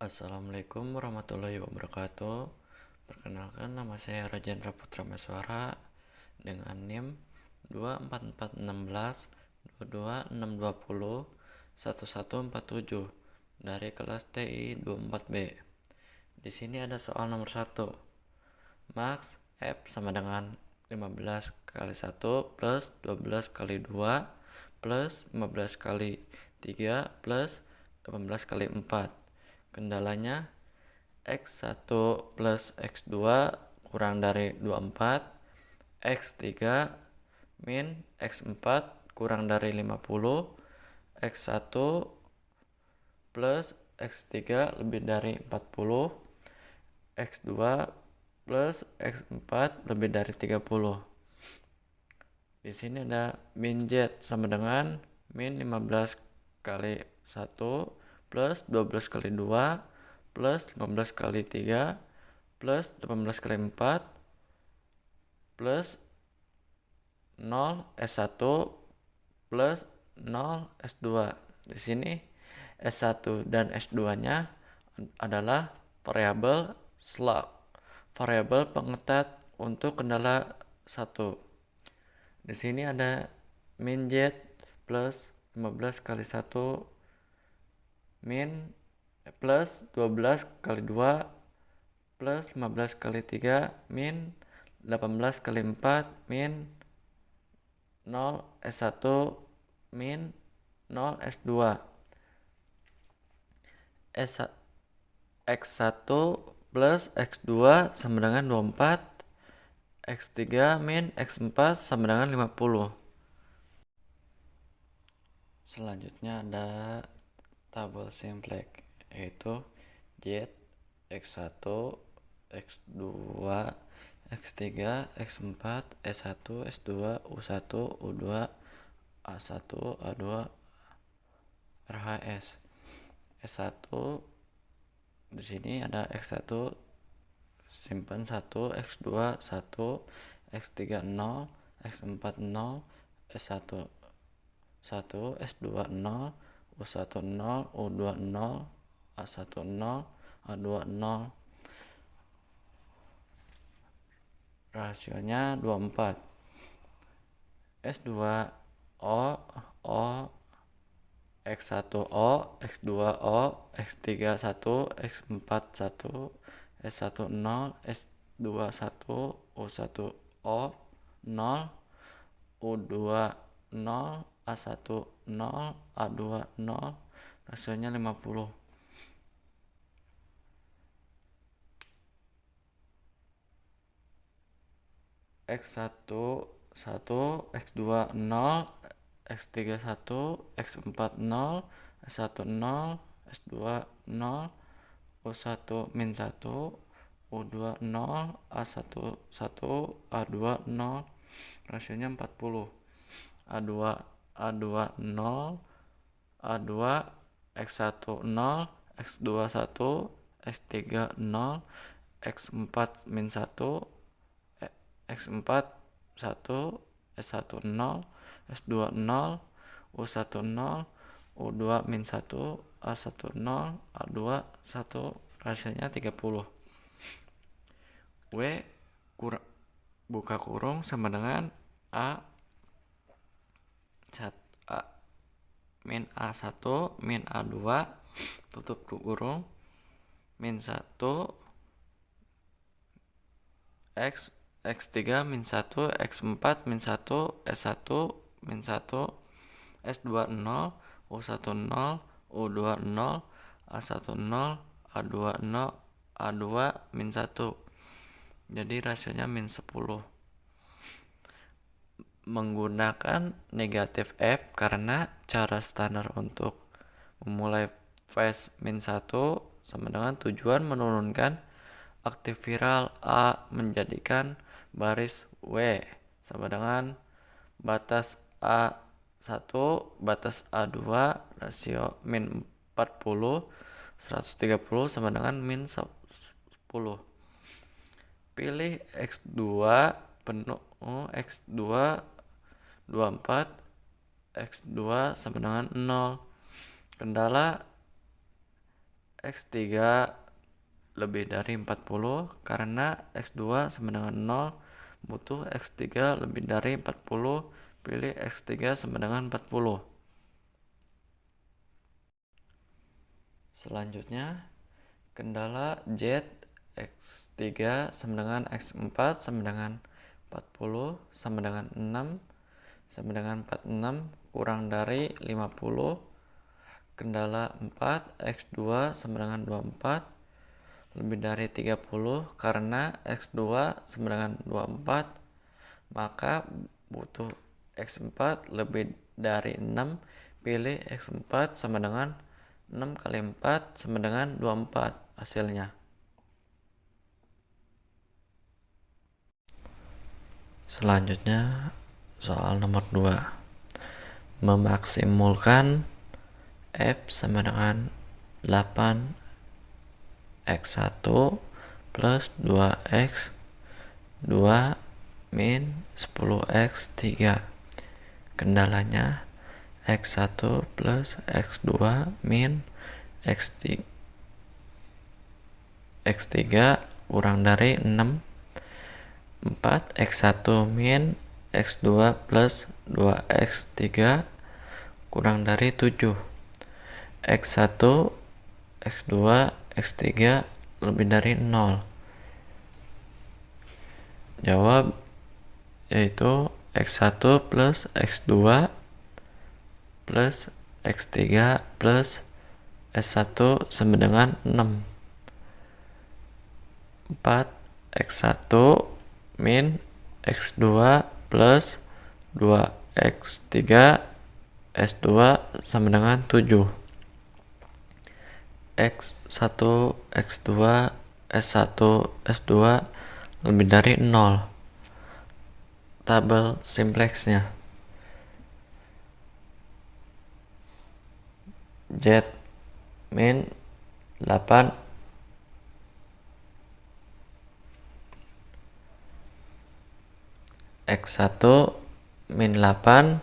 Assalamualaikum warahmatullahi wabarakatuh. Perkenalkan, nama saya Rajendra Putra Meswara dengan NIM 24416 22620 dari kelas TI 24B. Di sini ada soal nomor 1. Max F sama dengan 15 kali 1 plus 12 kali 2 plus 15 kali 3 plus 18 kali 4. Kendalanya X1 plus X2 kurang dari 24, X3 min X4 kurang dari 50, X1 plus X3 lebih dari 40, X2 plus X4 lebih dari 30. Di sini ada min Z sama dengan min 15 kali 1 plus 12 kali 2 plus 15 kali 3 plus 18 kali 4 plus 0 S1 plus 0 S2. Di sini S1 dan S2-nya adalah variabel slug, variabel pengetat untuk kendala 1. Di sini ada min Z plus 15 kali 1 min plus 12 kali 2 plus 15 kali 3 min 18 kali 4 min 0 S1 min 0 S2. X1 plus X2 sama dengan 24, X3 min X4 sama dengan 50. Selanjutnya ada tabel simplex, yaitu Z, X1, X2, X3, X4, S1, S2, U1, U2, A1, A2, RHS. S1 di sini ada X1 simpan 1, X2 1, X3 0, X4 0, S1 1, S2 0, U1 0, U2 0, A1 0, A2 0. Rasionya 24. S2 O, O, X1 O, X2 O, X3 1, X4 1, S1 0, S2 1, U1 O 0, U2 0, A1 0, A2 0. Rasionya 50. X1 1, X2 0, X3 1, X4 0, S1 0, S2 0, U1 min 1, U2 0, A1 1, A2 0. Rasionya 40. A2 A2 0, A2, X1 0, X2 1, X3 0, X4 min 1, X4 1, S1 0, S2 0, U1 0, U2 min 1, A1 0, A2 1. Rasionya 30. W buka kurung sama dengan A min A1 min A2 tutup kurung min 1 X3 min 1, X4 min 1, S1 min 1, S2 0, U1 0, U2 0, A1 0, A2 0, A2 min 1. Jadi rasionya min 10. Menggunakan negatif F karena cara standar untuk memulai phase min 1 sama dengan tujuan menurunkan aktif viral A menjadikan baris W sama dengan batas A1 batas A2 rasio min 40 130 sama dengan min 10. Pilih X2 penuh X2 24, X2 sama dengan 0. Kendala X3 lebih dari 40 karena X2 sama dengan 0, butuh X3 lebih dari 40, pilih X3 sama dengan 40. Selanjutnya, kendala Z X3 sama dengan X4 sama dengan 40 sama dengan 6 sama dengan 46 kurang dari 50. Kendala 4 X2 sama dengan 24 lebih dari 30 karena X2 sama dengan 24, maka butuh X4 lebih dari 6, pilih X4 sama dengan 6 kali 4 sama dengan 24 hasilnya. Selanjutnya soal nomor 2. Memaksimulkan F sama dengan 8 X1 plus 2X 2 min 10X3. Kendalanya X1 plus X2 min X3 kurang dari 6. 4X1 min X2 plus 2X3 kurang dari 7. X1, X2, X3 lebih dari 0. Jawab yaitu X1 plus X2 plus X3 plus S1 sama dengan 6. 4X1 min X2 plus 2X3 S2 sama dengan 7. X1, X2, S1, S2 lebih dari 0. Tabel simplexnya. Z min 8 X1 min 8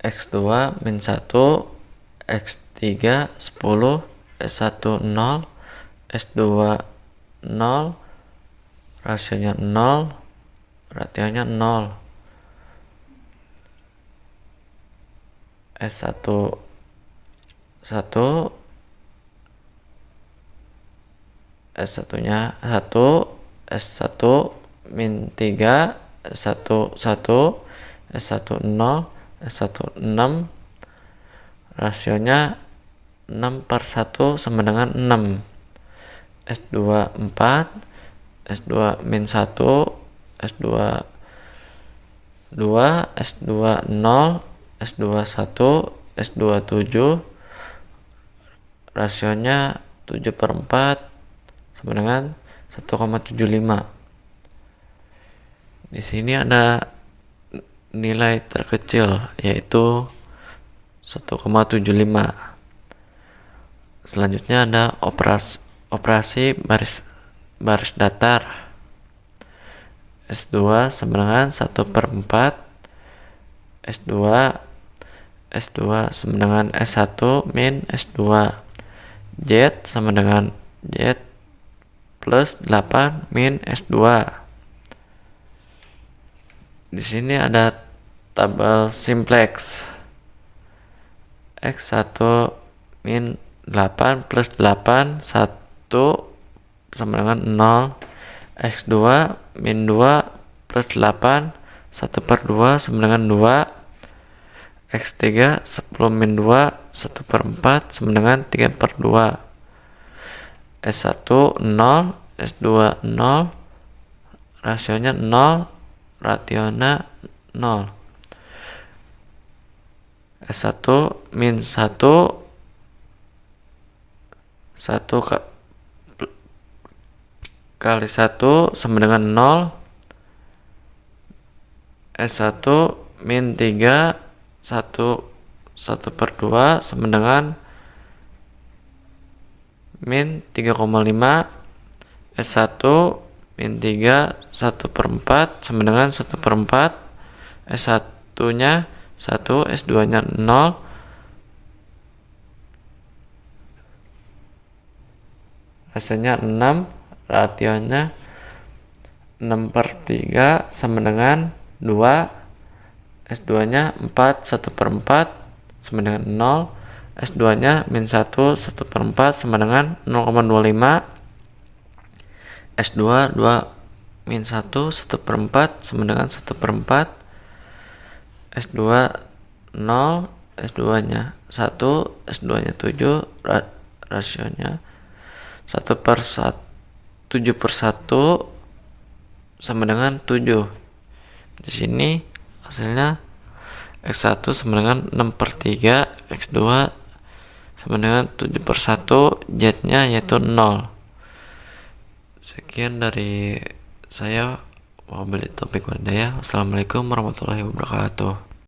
X2 min 1 X3 10 S1 0 S2 0 rasionya 0 rasionya 0. S1 1 S1 nya 1 S1 min 3 S1 1 S1 0 S1 6 rasionya 6/1 sama dengan 6. S2 4 S2 min 1 S2 2 S2 0 S2 1 S2 7 rasionya 7/4 sama dengan 1,75. Di sini ada nilai terkecil yaitu 1,75. Selanjutnya ada operasi baris datar. S2 sama dengan 1/4 S2 sama dengan S1 min S2. Z sama dengan Z plus 8 min S2. Di sini ada tabel simplex. X1 min 8 plus 8 1 sama dengan 0. X2 min 2 plus 8 1/2 sama dengan 2. X3 10 min 2 1/4 sama dengan 3/2. S1 0 S2 0 rasionya 0 rasionya 0. S1 min 1 kali 1 sama dengan 0. S1 min 3 1/2 sama dengan min 3,5. S1 min 3 1/4 sama dengan 1/4. S1 nya 1 S2 nya 0 hasilnya 6, rasionya 6/3 sama dengan 2, S2 nya 4, 1/4 sama dengan 0, S2 nya min 1, 1/4 sama dengan 0,25, S2 2 min 1, 1/4 sama dengan 1/4, S2 0, S2 nya 1, S2 nya 7, rasionya 7/1 sama dengan 7. Di sini hasilnya X1 sama dengan 6/3, X2 sama dengan 7/1, Z-nya yaitu 0. Sekian dari saya, wabillahi taufiq wal hidayah. Wassalamualaikum warahmatullahi wabarakatuh.